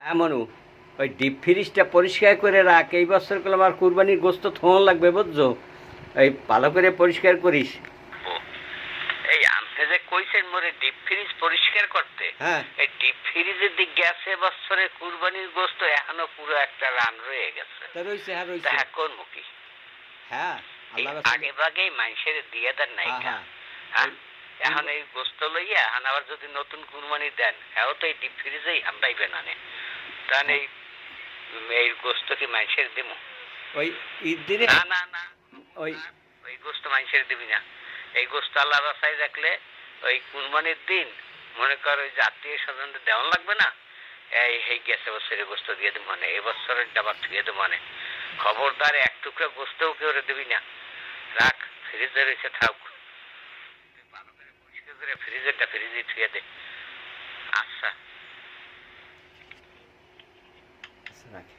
হ্যাঁ মনু, ওই ডিপ ফ্রিজটা পরিষ্কার করে রাখ। এই বছর করলে আমার কুরবানির গোস্ত থোন লাগবে, বুঝছো? এই ভালো করে পরিষ্কার করিস। এই আনতে যে কইছেন মোরে ডিপ ফ্রিজ পরিষ্কার করতে, হ্যাঁ এই ডিপ ফ্রিজের দিক গেছে বছরে কুরবানির গোস্ত এখনো পুরো একটা রান রয়ে গেছে। রয়েছে, হ্যাঁ রয়েছে। হ্যাঁ কোন মুখী, হ্যাঁ আগে ভাগেই মানুষের দিয়ে দেন না এটা। হ্যাঁ এখন এই গোস্ত লইয়া এখন আবার যদি নতুন কুরবানি দেন, হ্যাঁ তো এই ডিপ ফ্রিজেই আমরাইবেন আনে, তাহলে এই গোস্ত কি মানুষের দিব? ওই ঈদ দিনে না না না, ওই ওই গোস্ত মানুষের দিবি না। এই গোস্ত আল্লাহ রাস্তায় রাখলে ওই কুরবানির দিন মনে কর ওই আত্মীয় স্বজনদের দেওয়ান লাগবে না, এই গেছে বছরের গোস্ত দিয়ে দেবো মানে, এবছরের ডাবার ধুয়ে দেবো মানে। খবরদার এক টুকরা গোস্তও কেউ দিবি না, রাখ ফ্রিজে রয়েছে থাক, ভালো করে পরিষ্কার করে ফ্রিজেরটা ফ্রিজে ধুয়ে দে। আচ্ছা রাখ।